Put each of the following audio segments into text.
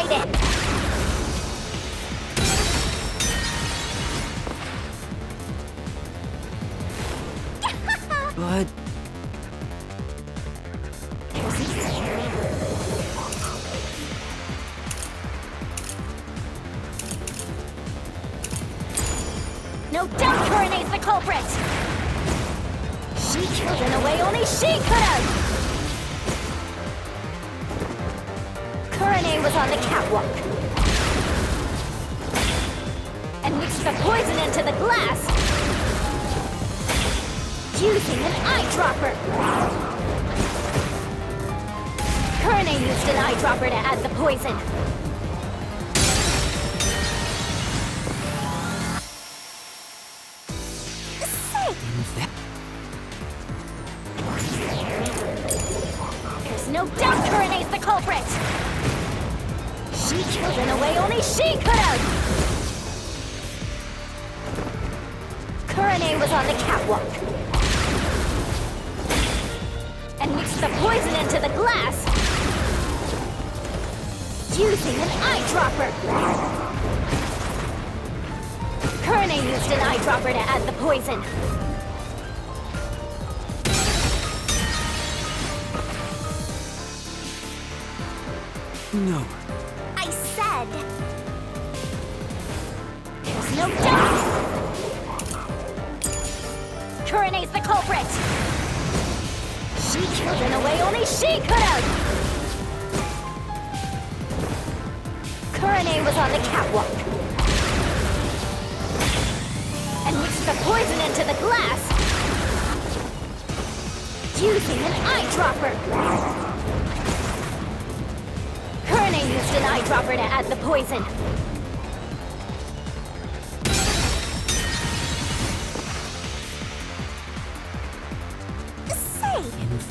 right in! But... No doubt Corona's the culprit! She killed in a way only she could have! Corona was on the catwalk and mixed the poison into the glass using an eyedropper. Corona used an eyedropper to add the poison. There's no doubt Corona's the culprit! She killed in a way only she could have! Corona was on the catwalk and mixed the poison into the glass using an eyedropper. Corona used an eyedropper to add the poison. No. I said... There's no doubt! Corona's the culprit! She killed in a way only she could have! Corona was on the catwalk and mixed the poison into the glass using an eyedropper. Corona used an eyedropper to add the poison.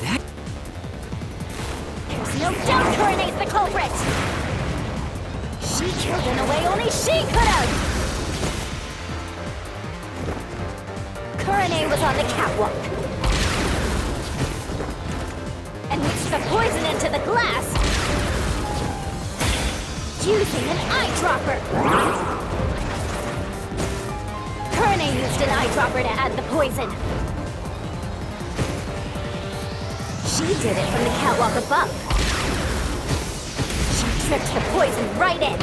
That? There's no doubt Corona's the culprit! She killed in a way only she could have! Corona was on the catwalk and mixed the poison into the glass using an eyedropper. Corona used an eyedropper to add the poison. She did it from the catwalk above. She tripped the poison right in.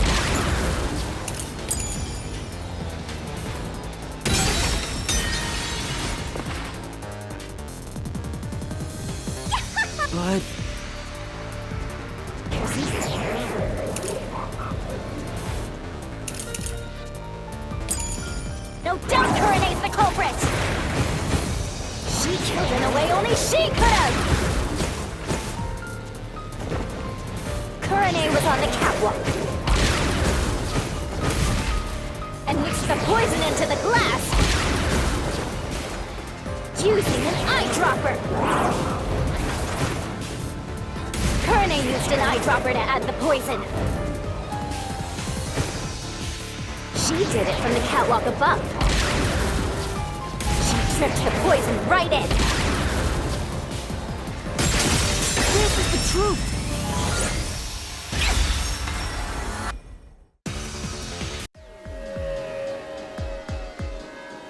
But... No doubt Corona's the culprit! She killed in a way only she could have! Corona was on the catwalk and mixed the poison into the glass using an eyedropper. Corona used an eyedropper to add the poison. She did it from the catwalk above. She tripped the poison right in. This is the truth!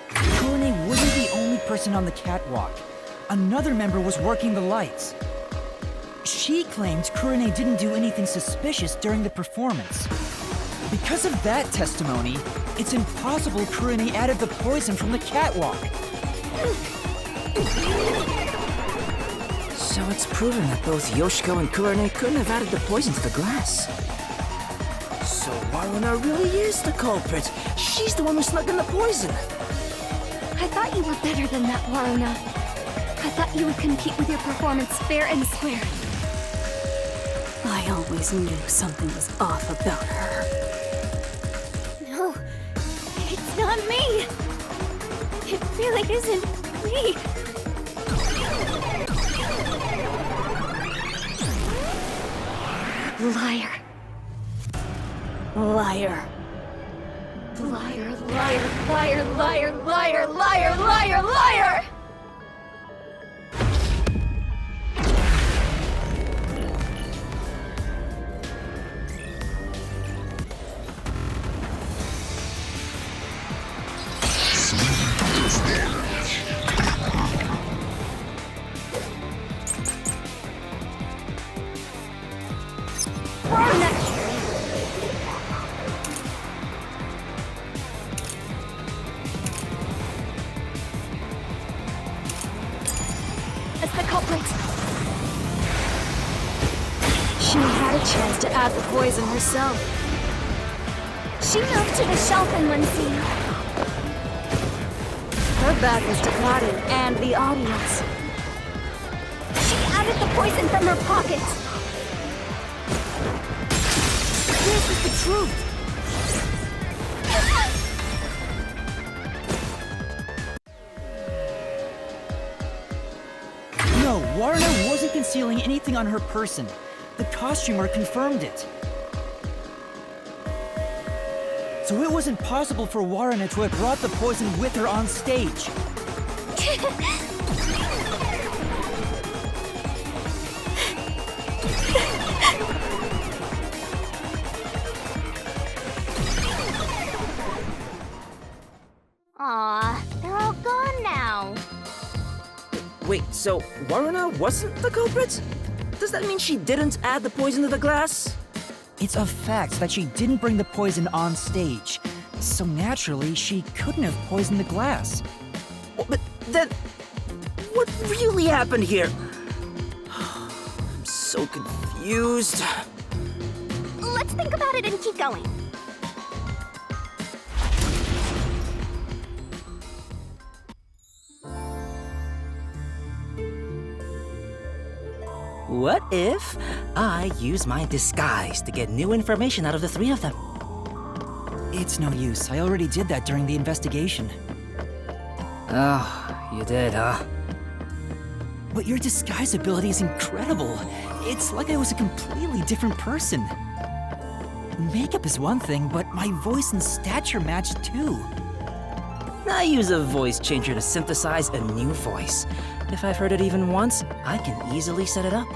Kurone wasn't the only person on the catwalk. Another member was working the lights. She claimed Kurone didn't do anything suspicious during the performance. Because of that testimony, it's impossible Kurone added the poison from the catwalk. So it's proven that both Yoshiko and Kurone couldn't have added the poison to the glass. So Waruna really is the culprit. She's the one who snuck in the poison. I thought you were better than that, Waruna. I thought you would compete with your performance fair and square. I always knew something was off about her. No, it's not me. It really isn't me. Liar. Liar. Liar, liar, liar, liar, liar, liar, liar, liar! She had a chance to add the poison herself. She moved to the shelf in one scene. Her back was to Patty and the audience. She added the poison from her pocket. This is the truth! No, Warner wasn't concealing anything on her person. The costumer confirmed it. So it wasn't possible for Warner to have brought the poison with her on stage. Aw, they're all gone now. Wait, so Waruna wasn't the culprit? Does that mean she didn't add the poison to the glass? It's a fact that she didn't bring the poison on stage. So naturally, she couldn't have poisoned the glass. Well, but then, what really happened here? I'm so confused. Let's think about it and keep going. What if I use my disguise to get new information out of the three of them? It's no use. I already did that during the investigation. Oh, you did, huh? But your disguise ability is incredible. It's like I was a completely different person. Makeup is one thing, but my voice and stature match too. I use a voice changer to synthesize a new voice. If I've heard it even once, I can easily set it up.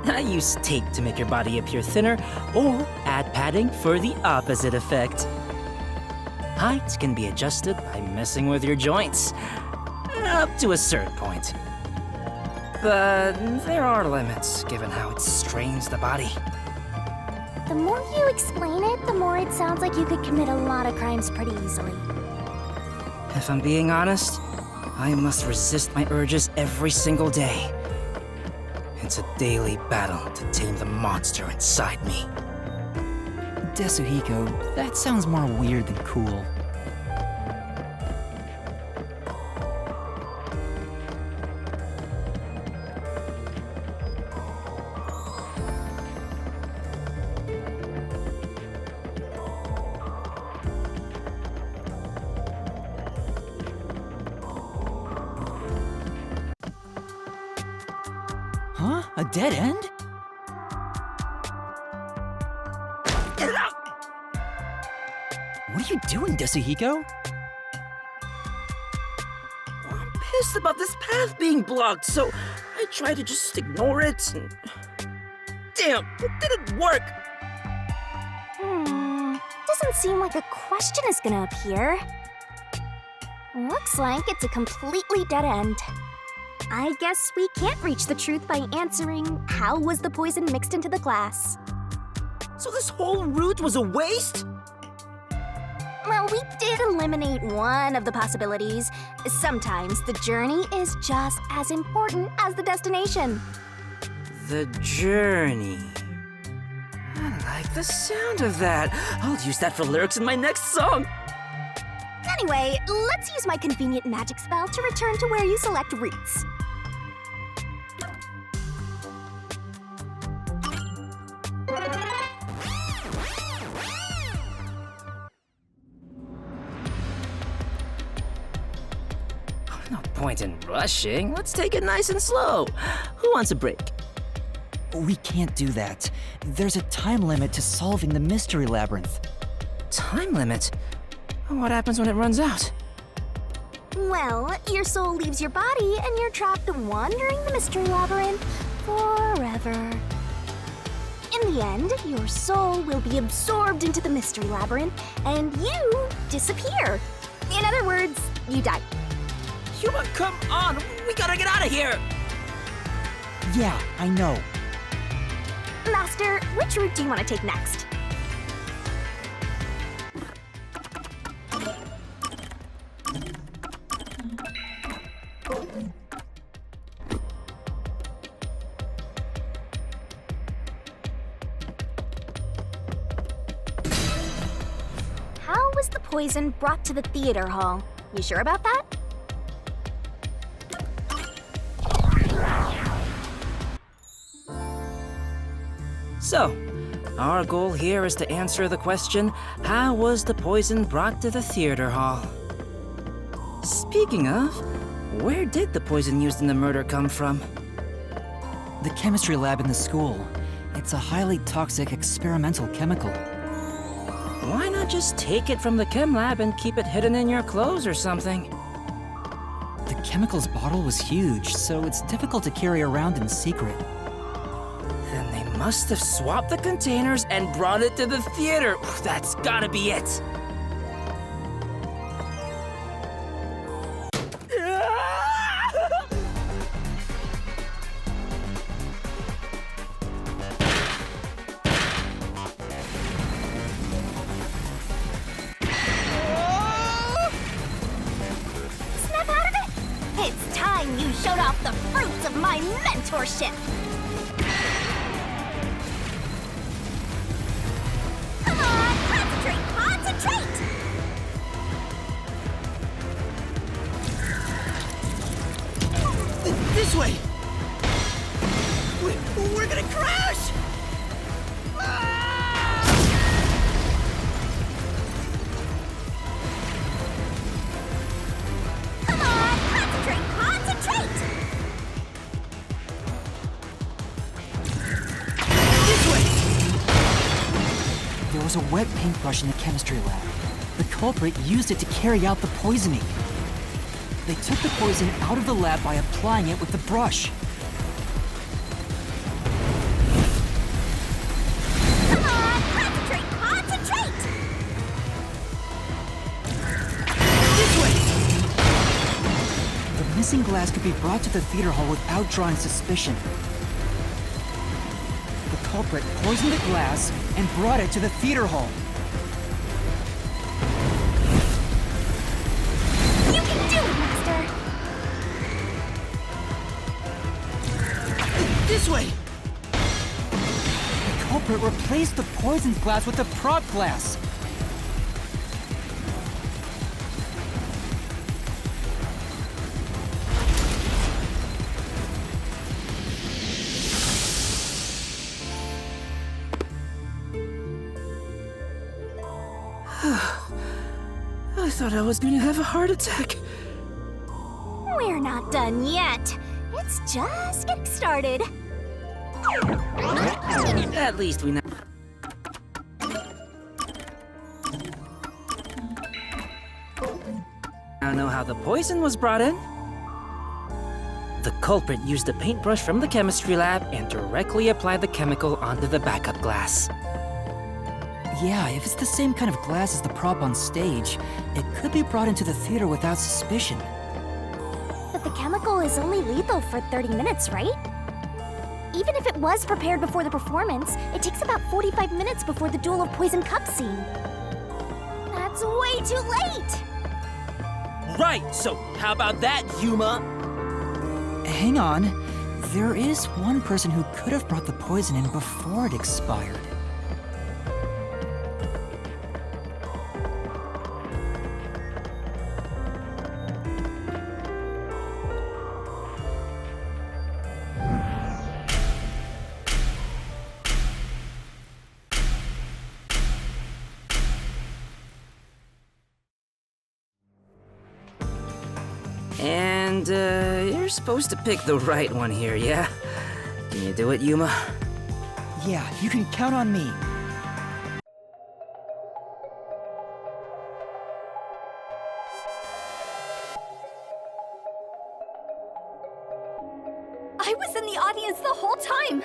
I use tape to make your body appear thinner, or add padding for the opposite effect. Height can be adjusted by messing with your joints, up to a certain point. But there are limits, given how it strains the body. The more you explain it, the more it sounds like you could commit a lot of crimes pretty easily. If I'm being honest, I must resist my urges every single day. It's a daily battle to tame the monster inside me. Desuhiko, that sounds more weird than cool. Huh? A dead end? What are you doing, Desuhiko? I'm pissed about this path being blocked, so I try to just ignore it. And... Damn, it didn't work. Doesn't seem like a question is gonna appear. Looks like it's a completely dead end. I guess we can't reach the truth by answering how was the poison mixed into the glass. So this whole route was a waste? Well, we did eliminate one of the possibilities. Sometimes the journey is just as important as the destination. The journey. I like the sound of that. I'll use that for lyrics in my next song. Anyway, let's use my convenient magic spell to return to where you select routes. No point in rushing. Let's take it nice and slow. Who wants a break? We can't do that. There's a time limit to solving the mystery labyrinth. Time limit? What happens when it runs out? Well, your soul leaves your body and you're trapped wandering the mystery labyrinth forever. In the end, your soul will be absorbed into the mystery labyrinth and you disappear. In other words, you die. Human, come on! We gotta get out of here! Yeah, I know. Master, which route do you want to take next? poison brought to the theater hall. You sure about that? So, our goal here is to answer the question, how was the poison brought to the theater hall? Speaking of, where did the poison used in the murder come from? The chemistry lab in the school. It's a highly toxic experimental chemical. Why not just take it from the chem lab and keep it hidden in your clothes or something? The chemicals bottle was huge, so it's difficult to carry around in secret. Then they must have swapped the containers and brought it to the theater. That's gotta be it. Snap out of it! It's time you showed off the fruits of my mentorship! Come on, concentrate, concentrate! This way! We're gonna crash! Come on, concentrate, concentrate! This way! There was a wet paintbrush in the chemistry lab. The culprit used it to carry out the poisoning. They took the poison out of the lab by applying it with the brush. Come on, concentrate, concentrate! This way! The missing glass could be brought to the theater hall without drawing suspicion. The culprit poisoned the glass and brought it to the theater hall. You can do it, Master! This way! The culprit replaced the poisoned glass with the prop glass. I thought I was gonna have a heart attack. We're not done yet. It's just getting started. At least we know. Now know how the poison was brought in. The culprit used a paintbrush from the chemistry lab and directly applied the chemical onto the backup glass. Yeah, if it's the same kind of glass as the prop on stage, it could be brought into the theater without suspicion. But the chemical is only lethal for 30 minutes, right? Even if it was prepared before the performance, it takes about 45 minutes before the Duel of Poison Cup scene. That's way too late! Right, so how about that, Yuma? Hang on. There is one person who could have brought the poison in before it expired. And, you're supposed to pick the right one here, yeah? Can you do it, Yuma? Yeah, you can count on me. I was in the audience the whole time!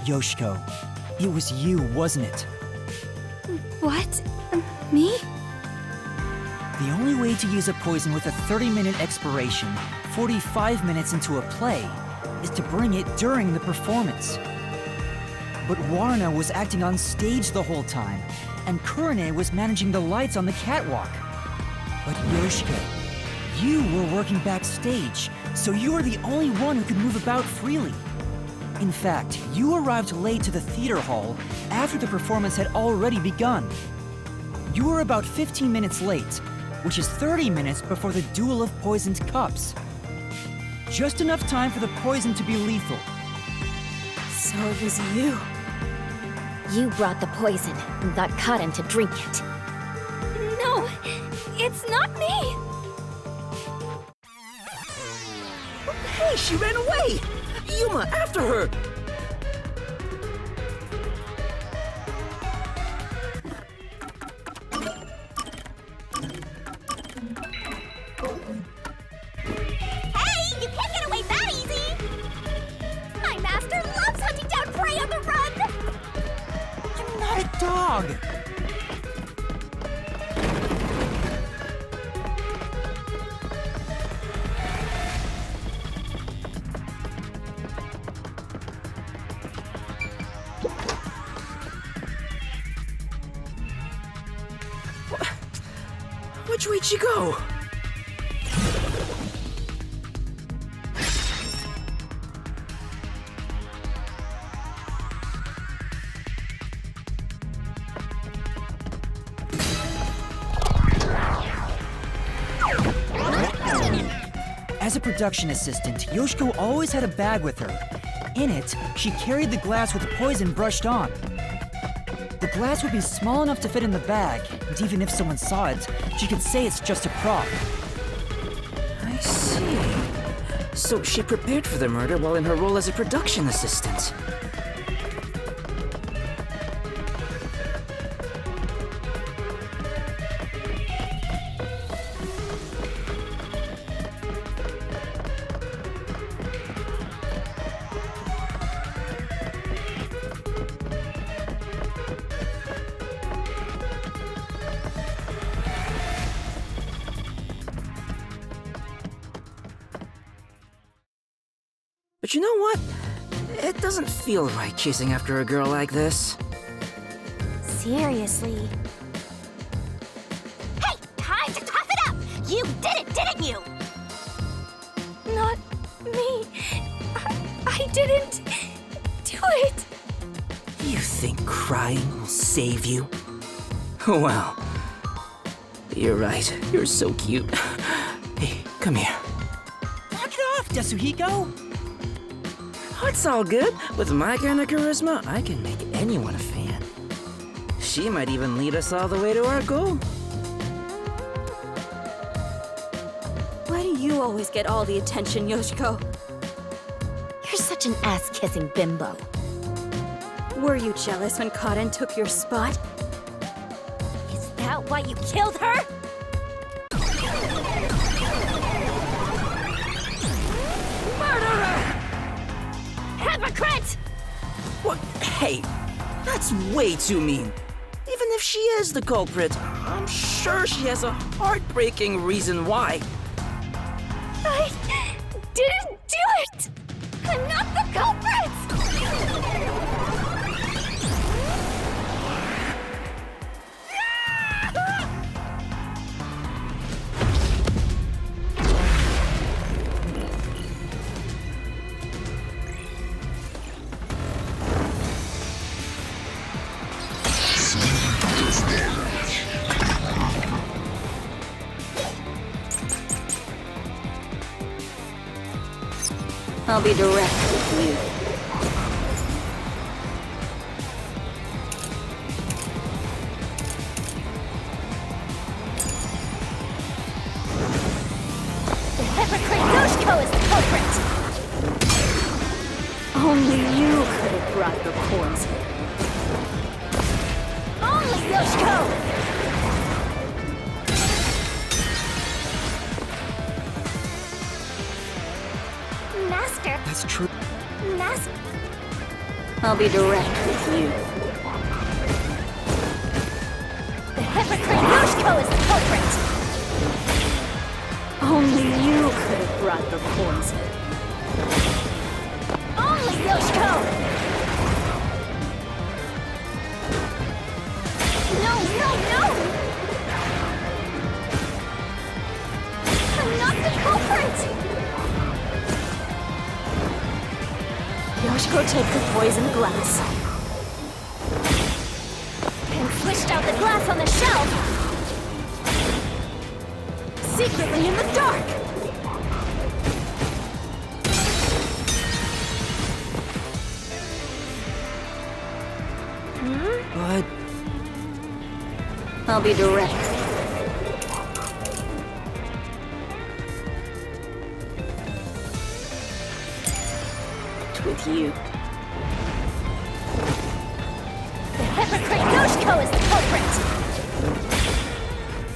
Yoshiko, it was you, wasn't it? What? Me? The only way to use a poison with a 30-minute expiration, 45 minutes into a play, is to bring it during the performance. But Warna was acting on stage the whole time, and Kurane was managing the lights on the catwalk. But Yoshiko, you were working backstage, so you are the only one who can move about freely. In fact, you arrived late to the theater hall after the performance had already begun. You were about 15 minutes late, which is 30 minutes before the duel of poisoned cups. Just enough time for the poison to be lethal. So it was you. You brought the poison and got Cotton to drink it. No, it's not me! Hey, she ran away! Yuma, after her! Hey, you can't get away that easy! My master loves hunting down prey on the run! I'm not a dog! Which way'd she go? As a production assistant, Yoshiko always had a bag with her. In it, she carried the glass with the poison brushed on. The glass would be small enough to fit in the bag, and even if someone saw it, she could say it's just a prop. I see. So she prepared for the murder while in her role as a production assistant. But you know what? It doesn't feel right chasing after a girl like this. Seriously. Hey, time to tough it up! You did it, didn't you? Not me. I didn't do it. You think crying will save you? Well, you're right. You're so cute. Hey, come here. Knock it off, Yasuhiko! It's all good. With my kind of charisma, I can make anyone a fan. She might even lead us all the way to our goal. Why do you always get all the attention, Yoshiko? You're such an ass-kissing bimbo. Were you jealous when Cotton took your spot? Is that why you killed her? Hypocrite! What? Hey, that's way too mean. Even if she is the culprit, I'm sure she has a heartbreaking reason why. I didn't do it! I'm not the culprit! I'll be direct with you. The hypocrite Yoshiko is the culprit! Only you could have brought the poison. Only Yoshiko! Master, That's true. Master. I'll be direct with you. The hypocrite Yoshiko is the culprit! Only you could have brought the poison. Only Yoshiko! No, no, no! I'm not the culprit! take the poisoned glass and swished out the glass on the shelf. Secretly in the dark. But I'll be direct. With you. The hypocrite Yoshiko is the culprit.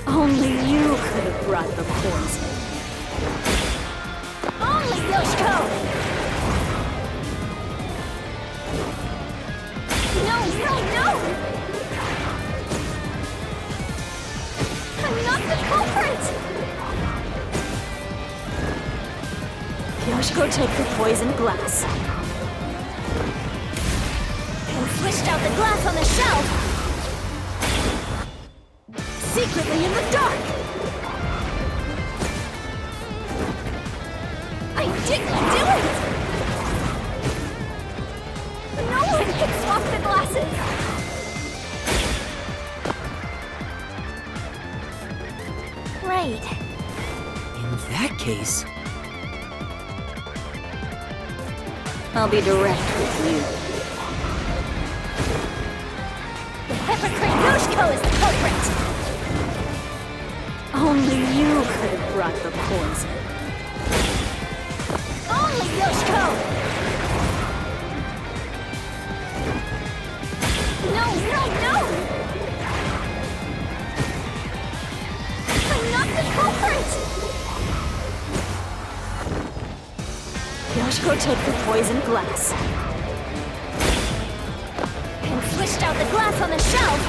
Only you could have brought the poison. Only Yoshiko. No, no, no! I'm not the culprit! Yoshiko, take the poisoned glass and swished out the glass on the shelf. Secretly in the dark. I didn't do it! No one can swap the glasses. Right. in that case... I'll be direct with you. The hypocrite Yoshiko is the culprit! Only you could have brought the poison. Only Yoshiko! No, no, no! I'm not the culprit! Yoshiko, take the poisoned glass And swished out the glass on the shelf.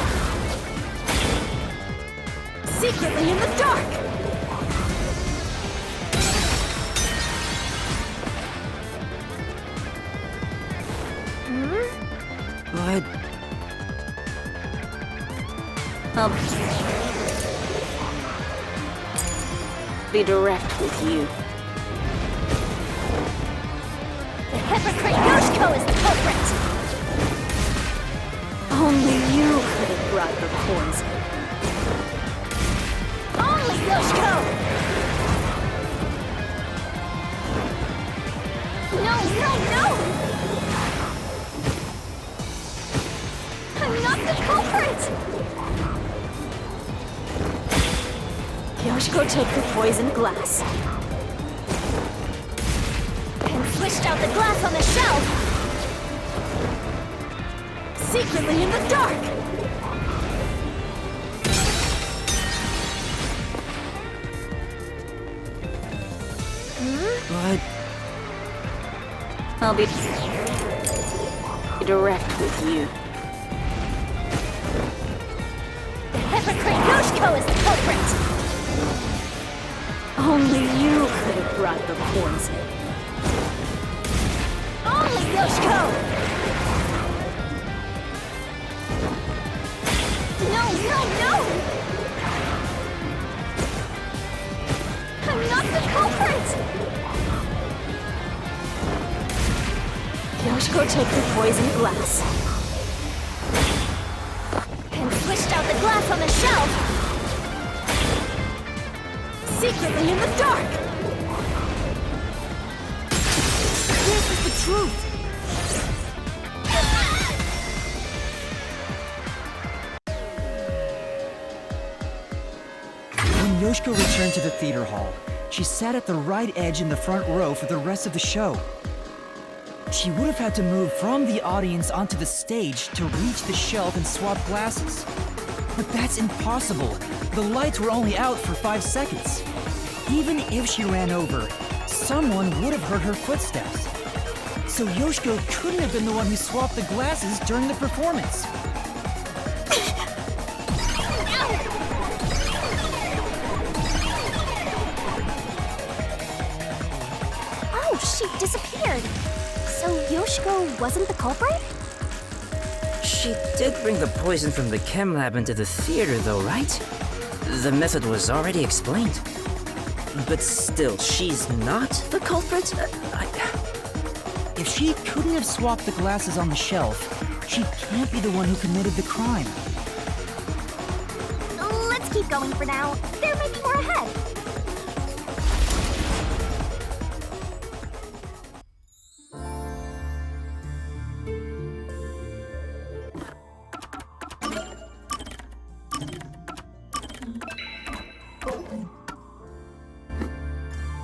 Secretly in the dark. But... I'll be direct with you. The hypocrite Yoshiko is the culprit! Only you could have brought the poison. Only Yoshiko! No, no, no! I'm not the culprit! Yoshiko, take the poisoned glass And swished out the glass on the shelf. Secretly in the dark. but... I'll be direct with you. The hypocrite Yoshiko is the culprit! Only you could have brought the poison. Only Yoshiko! No, no, no! I'm not the culprit! Yoshiko, take the poisoned glass And swished out the glass on the shelf. Secretly in the dark. This is the truth! When Yoshiko returned to the theater hall, she sat at the right edge in the front row for the rest of the show. She would have had to move from the audience onto the stage to reach the shelf and swap glasses. But that's impossible. The lights were only out for 5 seconds. Even if she ran over, someone would have heard her footsteps. So Yoshiko couldn't have been the one who swapped the glasses during the performance. Oh, she disappeared. So Yoshiko wasn't the culprit? She did bring the poison from the chem lab into the theater though, right? The method was already explained. But still, she's not the culprit? If she couldn't have swapped the glasses on the shelf, she can't be the one who committed the crime. Let's keep going for now. There may be more ahead.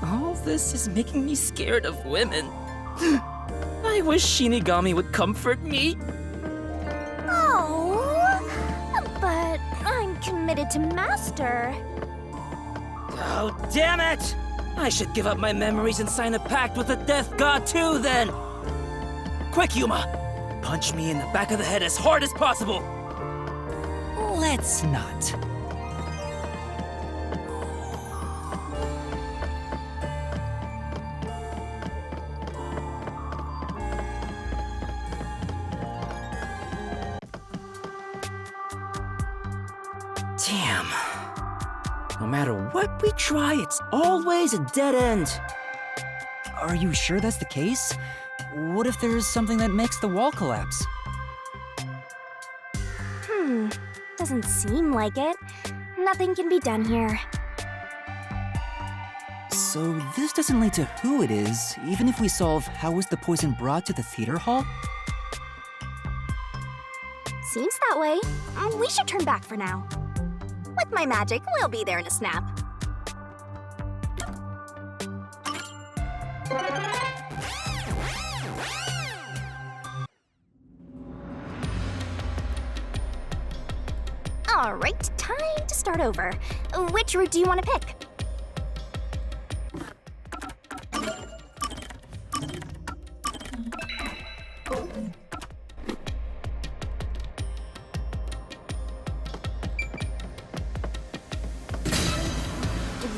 All this is making me scared of women. I wish Shinigami would comfort me. Oh, but I'm committed to Master. Oh, damn it! I should give up my memories and sign a pact with the Death God too, then! Quick, Yuma! Punch me in the back of the head as hard as possible! Let's not. Damn. No matter what we try, it's always a dead end. Are you sure that's the case? What if there's something that makes the wall collapse? Doesn't seem like it. Nothing can be done here. So this doesn't lead to who it is, even if we solve how was the poison brought to the theater hall? Seems that way. We should turn back for now. With my magic, we'll be there in a snap. All right, time to start over. Which route do you want to pick?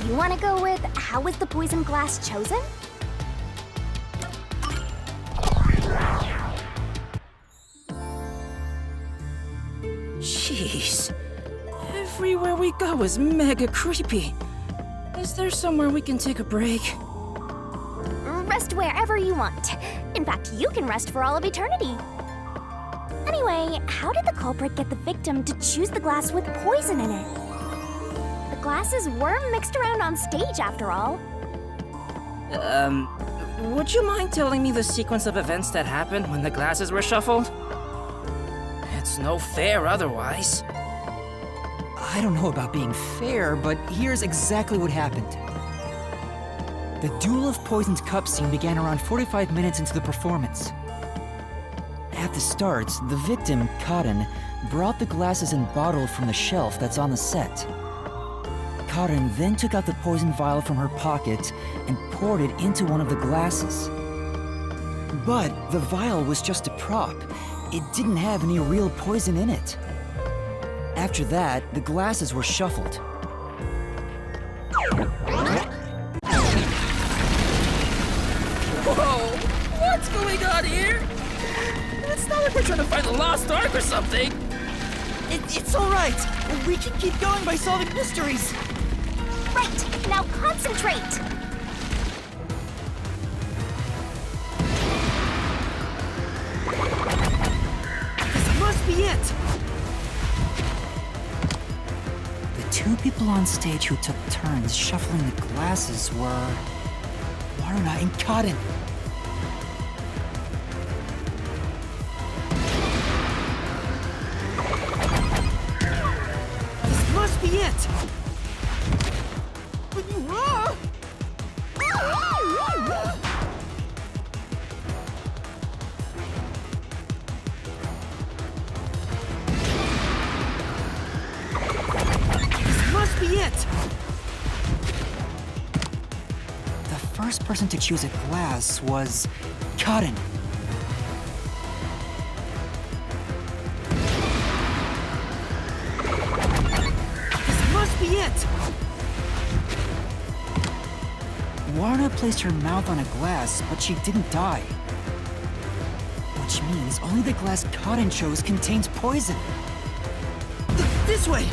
You want to go with how was the poison glass chosen? Jeez. Everywhere we go is mega creepy. Is there somewhere we can take a break? Rest wherever you want. In fact, you can rest for all of eternity. Anyway, how did the culprit get the victim to choose the glass with poison in it? The glasses were mixed around on stage, after all. Would you mind telling me the sequence of events that happened when the glasses were shuffled? It's no fair otherwise. I don't know about being fair, but here's exactly what happened. The Duel of Poisoned Cup scene began around 45 minutes into the performance. At the start, the victim, Karen, brought the glasses and bottle from the shelf that's on the set. Karen then took out the poison vial from her pocket and poured it into one of the glasses. But the vial was just a prop. It didn't have any real poison in it. After that, the glasses were shuffled. Whoa! What's going on here? It's not like we're trying to find the lost ark or something. It's all right. We can keep going by solving mysteries. Right, now concentrate! This must be it. The two people on stage who took turns shuffling the glasses were Warna and Karen. This must be it. This must be it. The first person to choose a glass was Karen. This must be it. Warna placed her mouth on a glass, but she didn't die. Which means only the glass Karen chose contains poison. This way!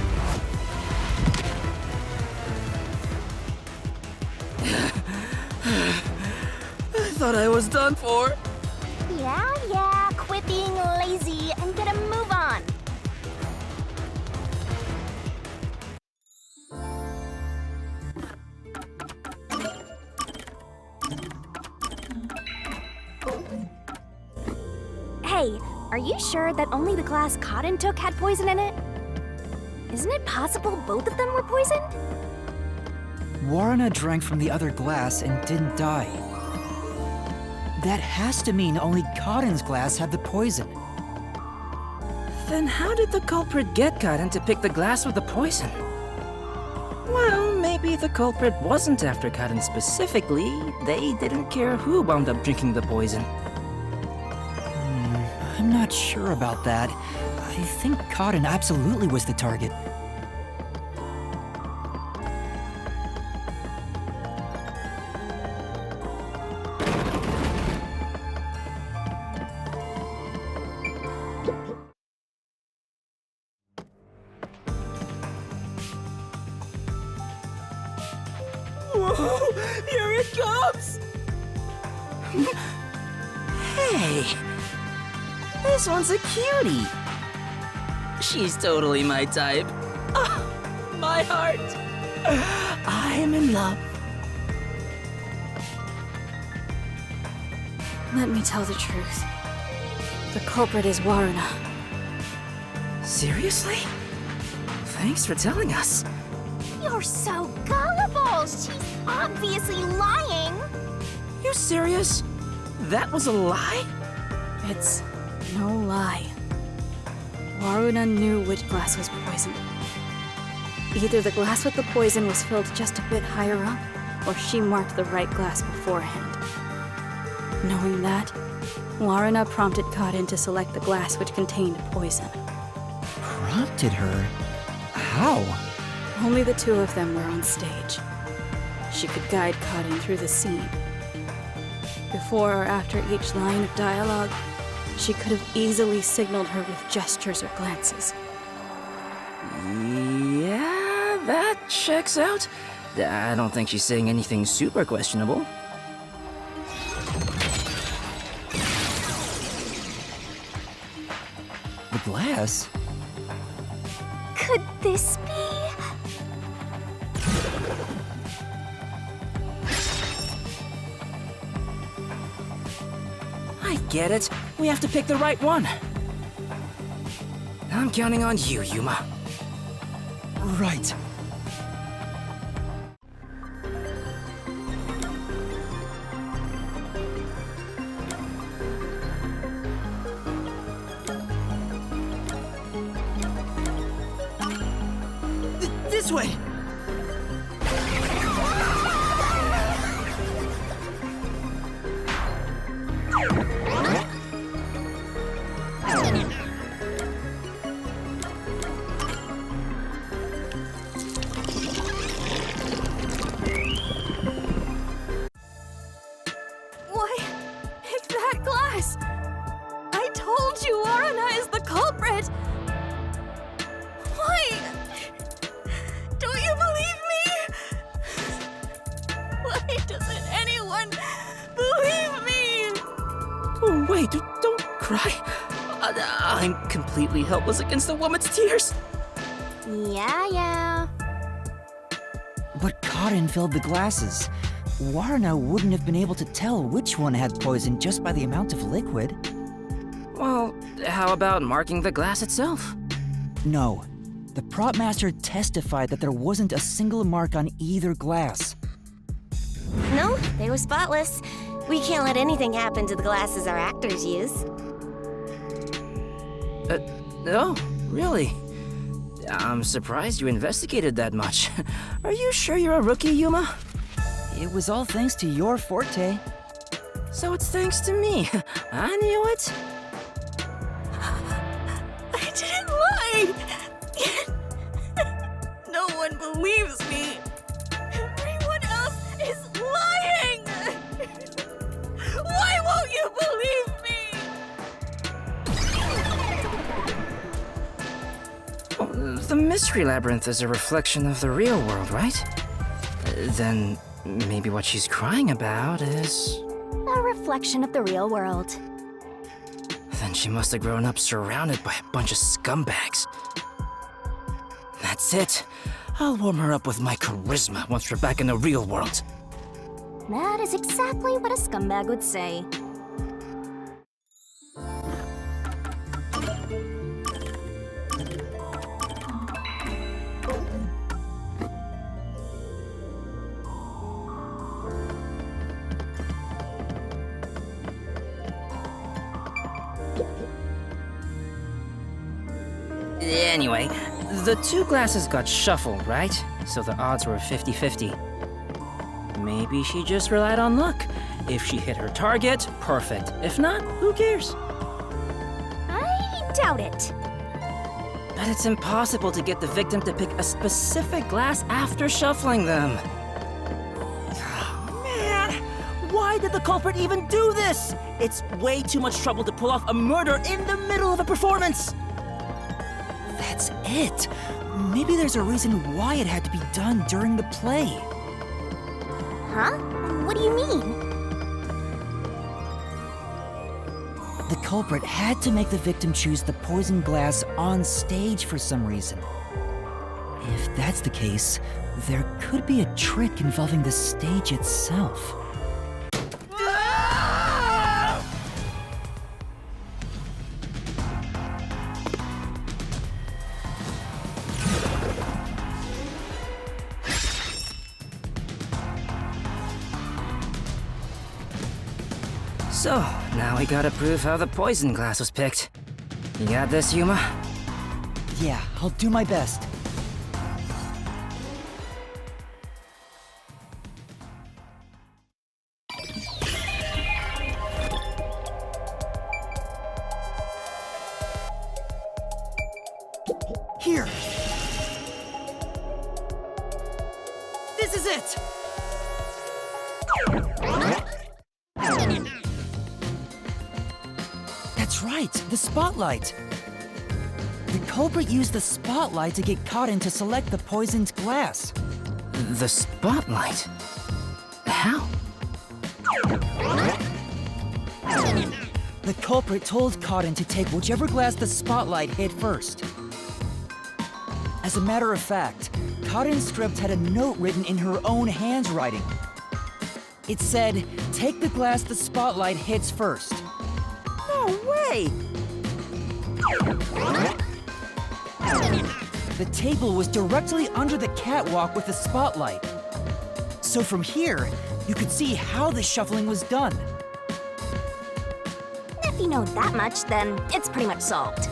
I thought I was done for. Yeah, quit being lazy and get a move on. Hey, are you sure that only the glass Cotton took had poison in it? Isn't it possible both of them were poisoned? Warrena drank from the other glass and didn't die. That has to mean only Cotton's glass had the poison. Then how did the culprit get Cotton to pick the glass with the poison? Well, maybe the culprit wasn't after Cotton specifically. They didn't care who wound up drinking the poison. I'm not sure about that. I think Cotton absolutely was the target. Whoa! Here it comes! Hey! This one's a cutie! She's totally my type. Ah, my heart! I'm in love. Let me tell the truth. The culprit is Warrena. Seriously? Thanks for telling us. You're so gullible. She's obviously lying. You serious? That was a lie? It's no lie. Warrena knew which glass was poisoned. Either the glass with the poison was filled just a bit higher up, or she marked the right glass beforehand. Knowing that, Warrena prompted Cotton to select the glass which contained poison. Prompted her? How? Only the two of them were on stage. She could guide Cotton through the scene. Before or after each line of dialogue, she could have easily signaled her with gestures or glances. Yeah, that checks out. I don't think she's saying anything super questionable. The glass? Could this be? I get it. We have to pick the right one. I'm counting on you, Yuma. Right. This way! Why, it's that glass! I told you Warrena is the culprit! Why? Don't you believe me? Why doesn't anyone believe me? Oh, wait, don't cry. I'm completely helpless against the woman's tears. Yeah. But Cotton filled the glasses. Warrena wouldn't have been able to tell which one had poison just by the amount of liquid. Well, how about marking the glass itself? No. The prop master testified that there wasn't a single mark on either glass. No, they were spotless. We can't let anything happen to the glasses our actors use. No, really? I'm surprised you investigated that much. Are you sure you're a rookie, Yuma? It was all thanks to your forte. So it's thanks to me. I knew it. I didn't lie! No one believes me! Everyone else is lying! Why won't you believe me? The Mystery Labyrinth is a reflection of the real world, right? Then maybe what she's crying about is... A reflection of the real world. She must have grown up surrounded by a bunch of scumbags. That's it. I'll warm her up with my charisma once we're back in the real world. That is exactly what a scumbag would say. Anyway, the two glasses got shuffled, right? So the odds were 50-50. Maybe she just relied on luck. If she hit her target, perfect. If not, who cares? I doubt it. But it's impossible to get the victim to pick a specific glass after shuffling them. Man, why did the culprit even do this? It's way too much trouble to pull off a murder in the middle of a performance. That's it. Maybe there's a reason why it had to be done during the play. Huh? What do you mean? The culprit had to make the victim choose the poison glass on stage for some reason. If that's the case, there could be a trick involving the stage itself. So, now we gotta prove how the poison glass was picked. You got this, Yuma? Yeah, I'll do my best. Here! This is it! That's right, the spotlight. The culprit used the spotlight to get Cotton to select the poisoned glass. The spotlight? How? The culprit told Cotton to take whichever glass the spotlight hit first. As a matter of fact, Cotton's script had a note written in her own handwriting. It said, "Take the glass the spotlight hits first." No way! The table was directly under the catwalk with the spotlight. So from here, you could see how the shuffling was done. If you know that much, then it's pretty much solved.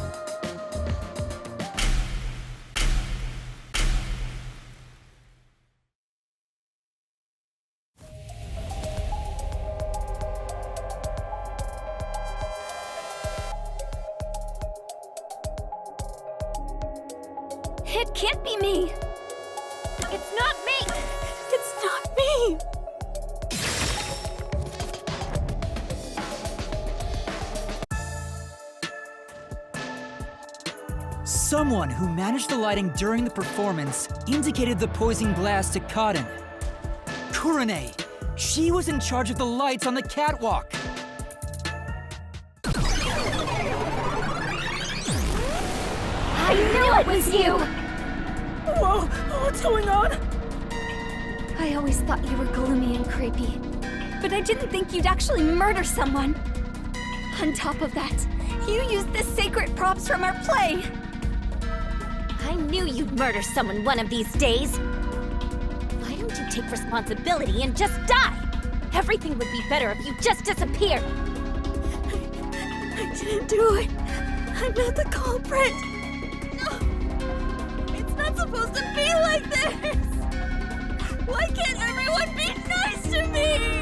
It can't be me! It's not me! It's not me! Someone who managed the lighting during the performance indicated the poison glass to Cotton. Kurane! She was in charge of the lights on the catwalk! I knew it was you! Whoa, what's going on? I always thought you were gloomy and creepy, but I didn't think you'd actually murder someone. On top of that, you used the sacred props from our play. I knew you'd murder someone one of these days. Why don't you take responsibility and just die? Everything would be better if you just disappeared. I didn't do it. I'm not the culprit. It's not supposed to be like this! Why can't everyone be nice to me?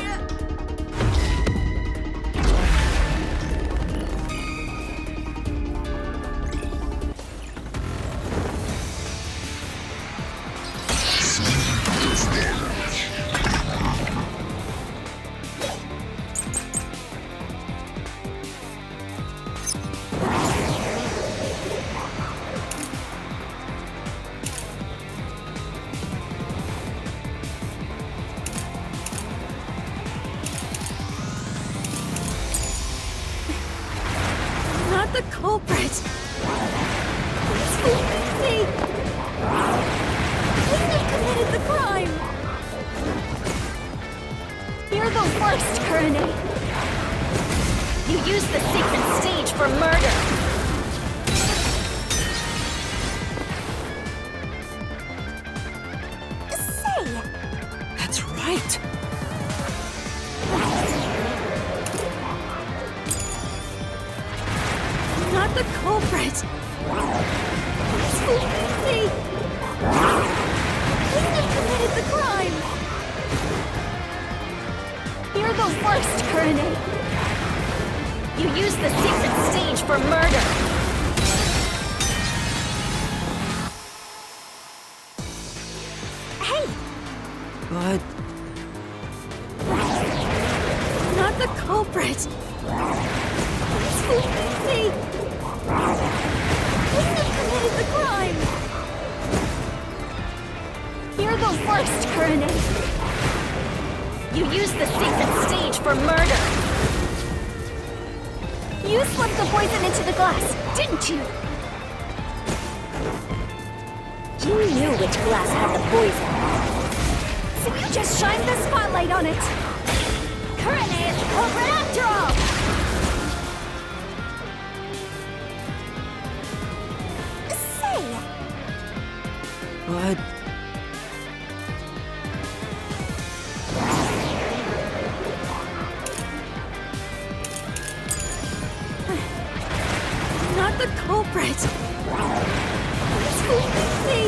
go first, Kurane. You used the secret stage for murder. Say, That's right. Not the culprit. They wouldn't have committed the crime. Here go first, Kurane. You used the secret stage for murder. hey, But Not the culprit. They wouldn't have committed the crime. Here go first, Kurane. You used the secret stage for murder. You slipped the poison into the glass, didn't you? You knew which glass had the poison. So you just shined the spotlight on it. Kurane is the culprit after all! say, but Not the culprit. They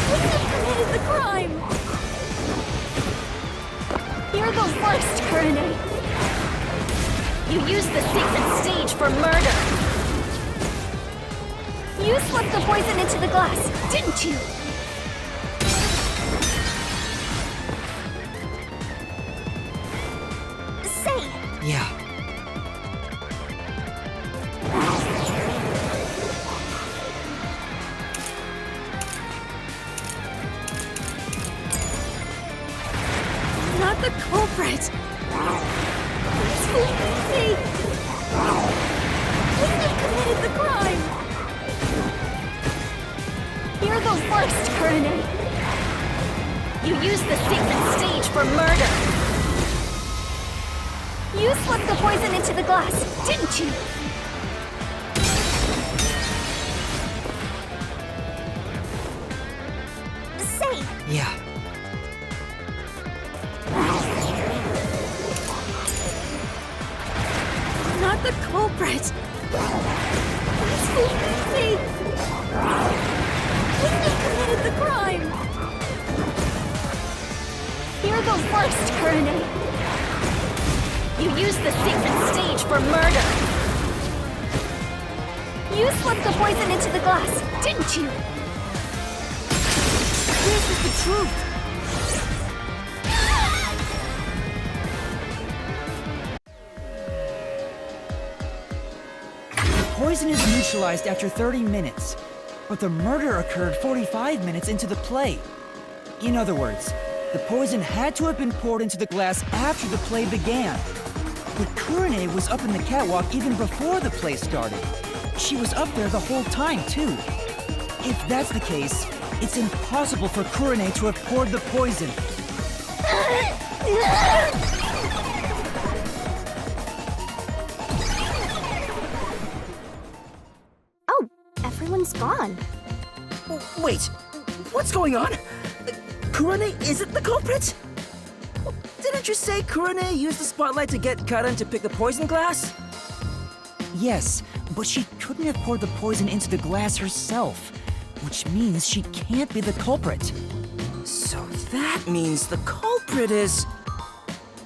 wouldn't have committed the crime. Here go first, Kurane. You used the secret stage for murder. You slipped the poison into the glass, didn't you? say, yeah. Not the culprit. They wouldn't have committed the crime. Here go first, Kurane. You used the secret stage for murder. You slipped the poison into the glass, didn't you? say, Yeah. Not the culprit. They wouldn't have committed the crime. Here go first, Kurane. You used the secret stage for murder. You slipped the poison into the glass, didn't you? This is the truth. Poison is neutralized after 30 minutes, but the murder occurred 45 minutes into the play. In other words, the poison had to have been poured into the glass after the play began. But Kurane was up in the catwalk even before the play started. She was up there the whole time, too. If that's the case, it's impossible for Kurane to have poured the poison. oh, everyone's gone. Wait, what's going on? Kurane isn't the culprit? Didn't you say Kurane used the spotlight to get Karan to pick the poison glass? Yes, but she couldn't have poured the poison into the glass herself, which means she can't be the culprit. So that means the culprit is...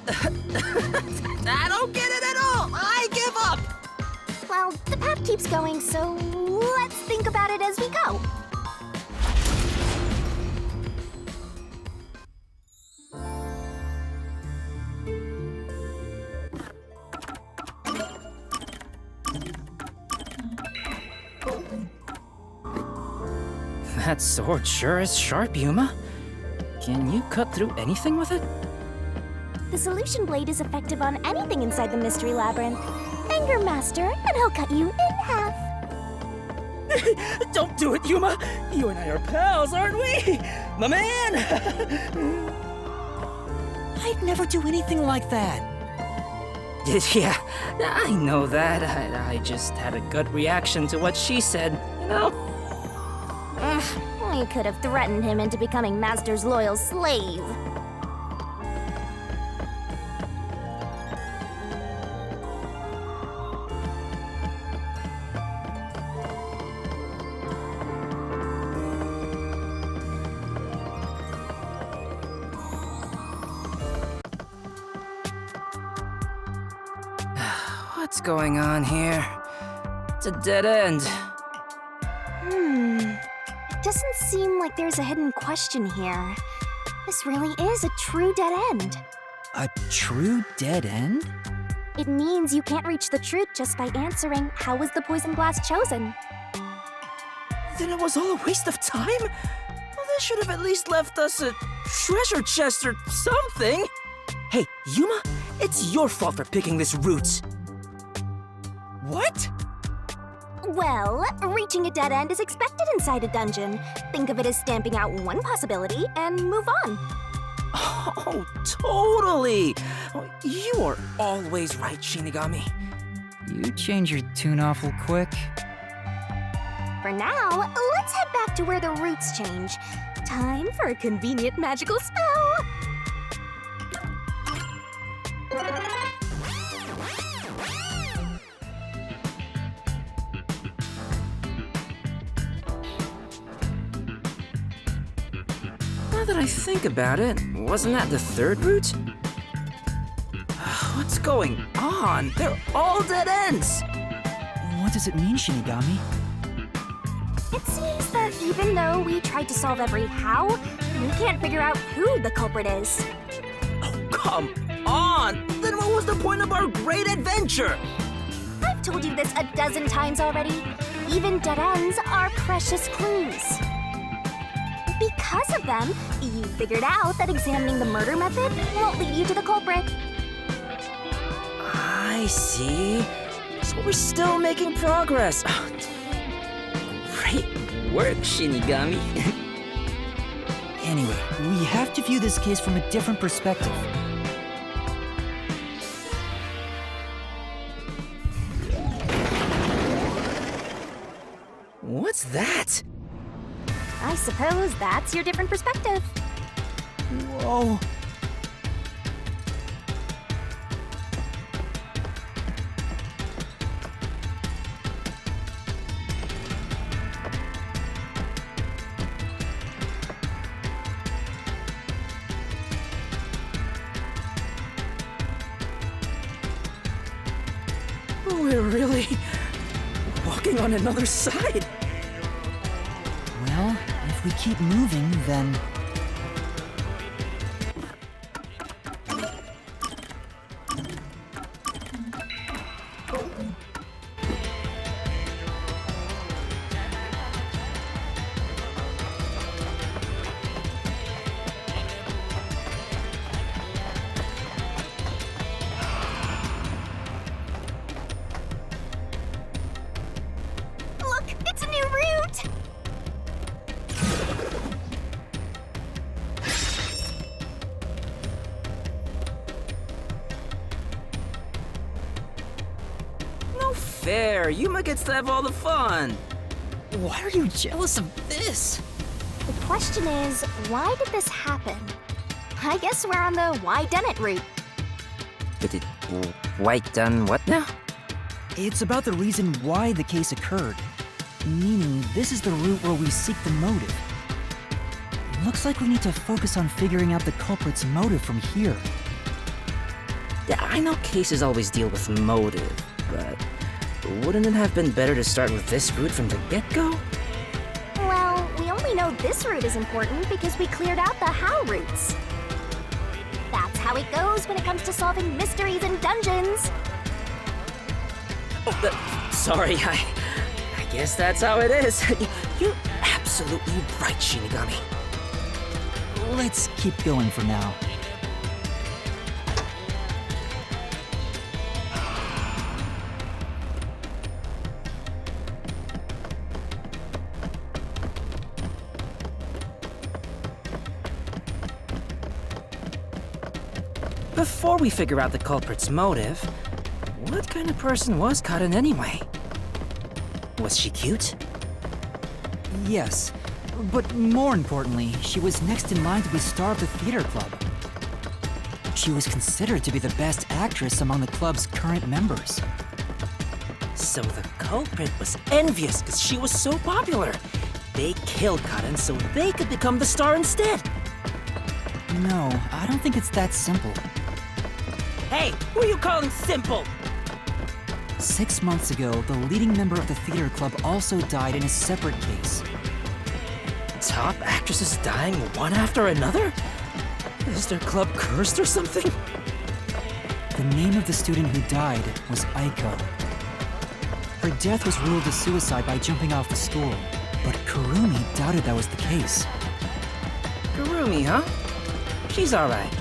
I don't get it at all! I give up! Well, the path keeps going, so let's think about it as we go. That sword sure is sharp, Yuma. Can you cut through anything with it? The solution blade is effective on anything inside the mystery labyrinth. And your master, and he'll cut you in half. Don't do it, Yuma! You and I are pals, aren't we? My man! I'd never do anything like that. Yeah, I know that. I just had a gut reaction to what she said, you know? We could have threatened him into becoming Master's loyal slave. What's going on here? It's a dead end. It doesn't seem like there's a hidden question here. This really is a true dead end. A true dead end? It means you can't reach the truth just by answering, how was the poison glass chosen? Then it was all a waste of time? Well, they should have at least left us a treasure chest or something. Hey, Yuma, it's your fault for picking this route. What? Well, reaching a dead end is expected inside a dungeon. Think of it as stamping out one possibility and move on. Oh, totally. You are always right, Shinigami. You change your tune awful quick. For now, let's head back to where the roots change. Time for a convenient magical spell. Now that I think about it, wasn't that the third route? What's going on? They're all dead ends! What does it mean, Shinigami? It seems that even though we tried to solve every how, we can't figure out who the culprit is. Oh, come on! Then what was the point of our great adventure? I've told you this a dozen times already. Even dead ends are precious clues. Because of them, you figured out that examining the murder method won't lead you to the culprit. I see. So we're still making progress. Great work, Shinigami. Anyway, we have to view this case from a different perspective. What's that? I suppose that's your different perspective. Whoa. We're really walking on another side. Well, if we keep moving, then... Look, it's a new route! No fair. Yuma gets to have all the fun. Why are you jealous of this? The question is, why did this happen? I guess we're on the why done it route. But it... White done what now? It's about the reason why the case occurred. Meaning, this is the route where we seek the motive. Looks like we need to focus on figuring out the culprit's motive from here. Yeah, I know cases always deal with motive, but wouldn't it have been better to start with this route from the get-go? Well, we only know this route is important because we cleared out the how routes. That's how it goes when it comes to solving mysteries in dungeons. Oh, sorry, I guess that's how it is. You're absolutely right, Shinigami. Let's keep going for now. before we figure out the culprit's motive, what kind of person was Karin anyway? Was she cute? Yes, but more importantly, she was next in line to be star of the theater club. She was considered to be the best actress among the club's current members. So the culprit was envious because she was so popular. They killed Karin so they could become the star instead. No, I don't think it's that simple. Hey, who are you calling simple? 6 months ago, the leading member of the theater club also died in a separate case. Top actresses dying one after another? Is their club cursed or something? The name of the student who died was Aiko. Her death was ruled a suicide by jumping off the school, but Kurumi doubted that was the case. Kurumi, huh? She's alright.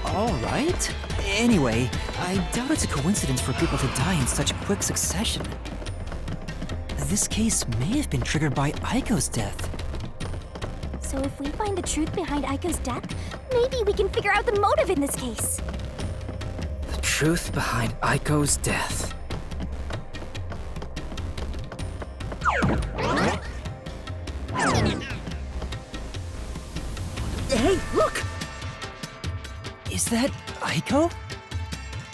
All right. Anyway, I doubt it's a coincidence for people to die in such quick succession. This case may have been triggered by Aiko's death. So if we find the truth behind Aiko's death, maybe we can figure out the motive in this case. The truth behind Aiko's death. Hey, look! Is that Aiko?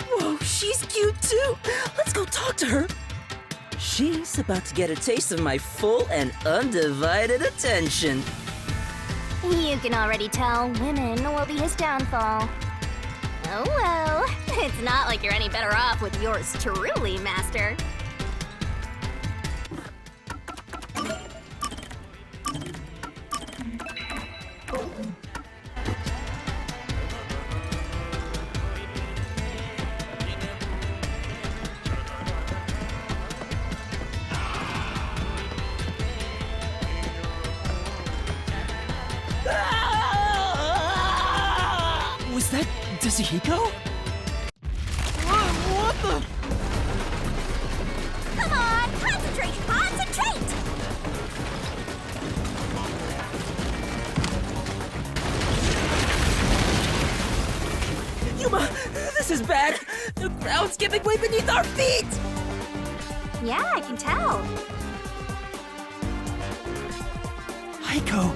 Whoa, she's cute too! Let's go talk to her! She's about to get a taste of my full and undivided attention. You can already tell women will be his downfall. Oh well, it's not like you're any better off with yours truly, Master. Was that Kazuhiko? What the? Come on, concentrate, concentrate! Yuma, this is bad! The ground's giving way beneath our feet! Yeah, I can tell. Aiko!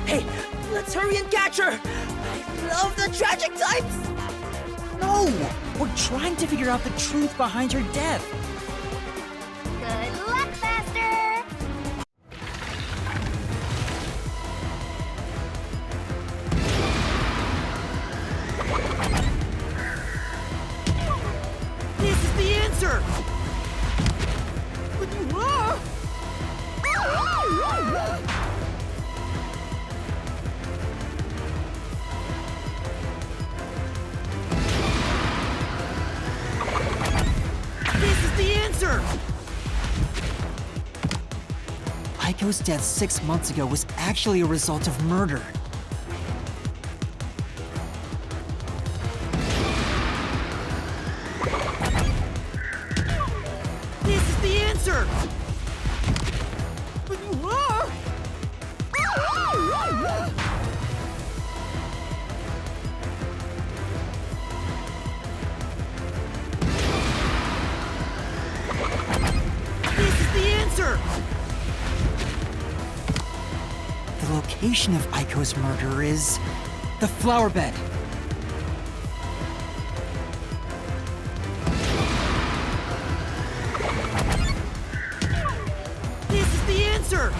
Hey, let's hurry and catch her! I love the tragic types! No! We're trying to figure out the truth behind her death. Good luck, Master! This is the answer! This is the answer! Aiko's death 6 months ago was actually a result of murder. This is the answer! This is the answer! The location of Aiko's murder is the flower bed. This is the answer!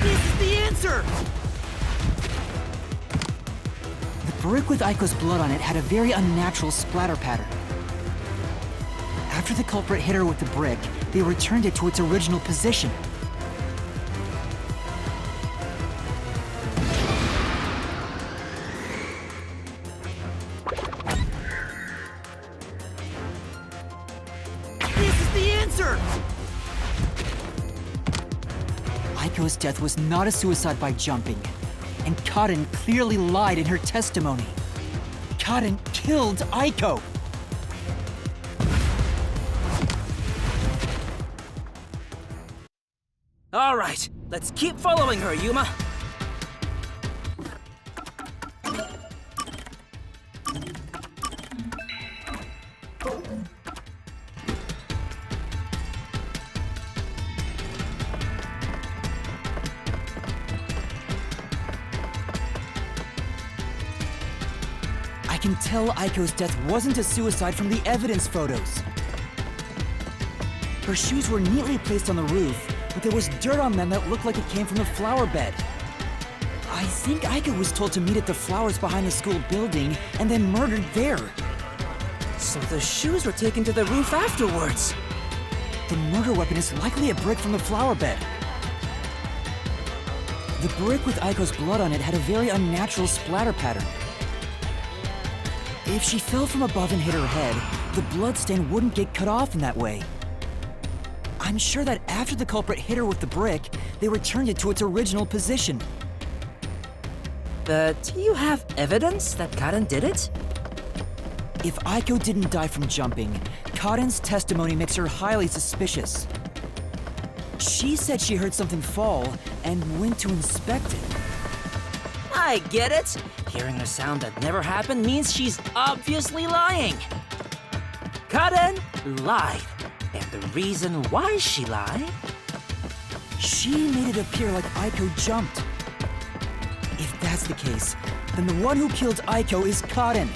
This is the answer! The brick with Aiko's blood on it had a very unnatural splatter pattern. After the culprit hit her with the brick, they returned it to its original position. This is the answer! Aiko's death was not a suicide by jumping. and Kaden clearly lied in her testimony. Kaden killed Aiko! All right, let's keep following her, Yuma. I can tell Aiko's death wasn't a suicide from the evidence photos. Her shoes were neatly placed on the roof, but there was dirt on them that looked like it came from the flower bed. I think Aiko was told to meet at the flowers behind the school building and then murdered there. So the shoes were taken to the roof afterwards. The murder weapon is likely a brick from the flower bed. The brick with Aiko's blood on it had a very unnatural splatter pattern. If she fell from above and hit her head, the bloodstain wouldn't get cut off in that way. I'm sure that after the culprit hit her with the brick, they returned it to its original position. But do you have evidence that Kaden did it? If Aiko didn't die from jumping, Kaden's testimony makes her highly suspicious. She said she heard something fall and went to inspect it. I get it. Hearing a sound that never happened means she's obviously lying. Kaden lied. And the reason why she lied? She made it appear like Aiko jumped. If that's the case, then the one who killed Aiko is Kaden.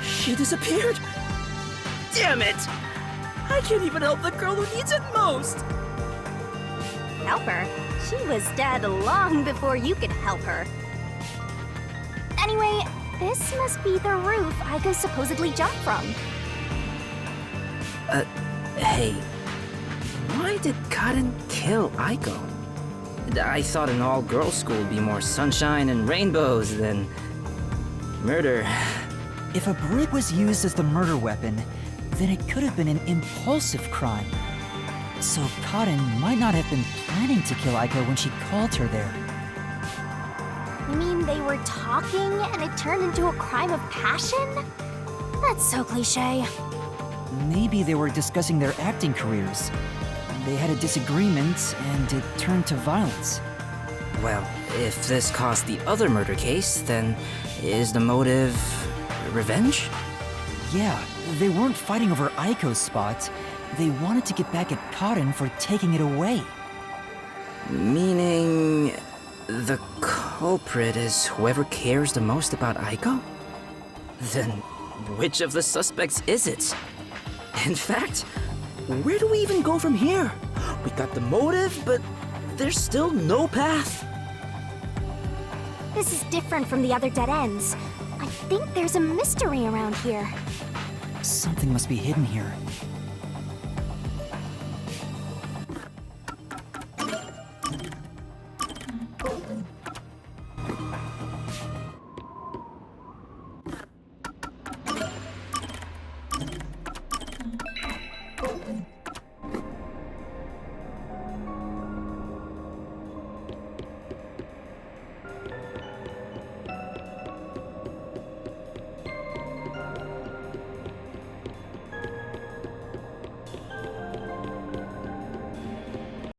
She disappeared. Damn it! I can't even help the girl who needs it most! Help her? She was dead long before you could help her. Anyway, this must be the roof Aiko supposedly jumped from. Hey, why did Kaden kill Aiko? I thought an all-girls school would be more sunshine and rainbows than murder. If a brick was used as the murder weapon, then it could have been an impulsive crime. So Kaden might not have been planning to kill Aiko when she called her there. You mean they were talking and it turned into a crime of passion? That's so cliche. Maybe they were discussing their acting careers. They had a disagreement, and it turned to violence. Well, if this caused the other murder case, then is the motive revenge? Yeah, they weren't fighting over Aiko's spot. They wanted to get back at Kaden for taking it away. Meaning the culprit is whoever cares the most about Aiko? Then which of the suspects is it? In fact, where do we even go from here? We got the motive, but there's still no path. This is different from the other dead ends. I think there's a mystery around here. Something must be hidden here.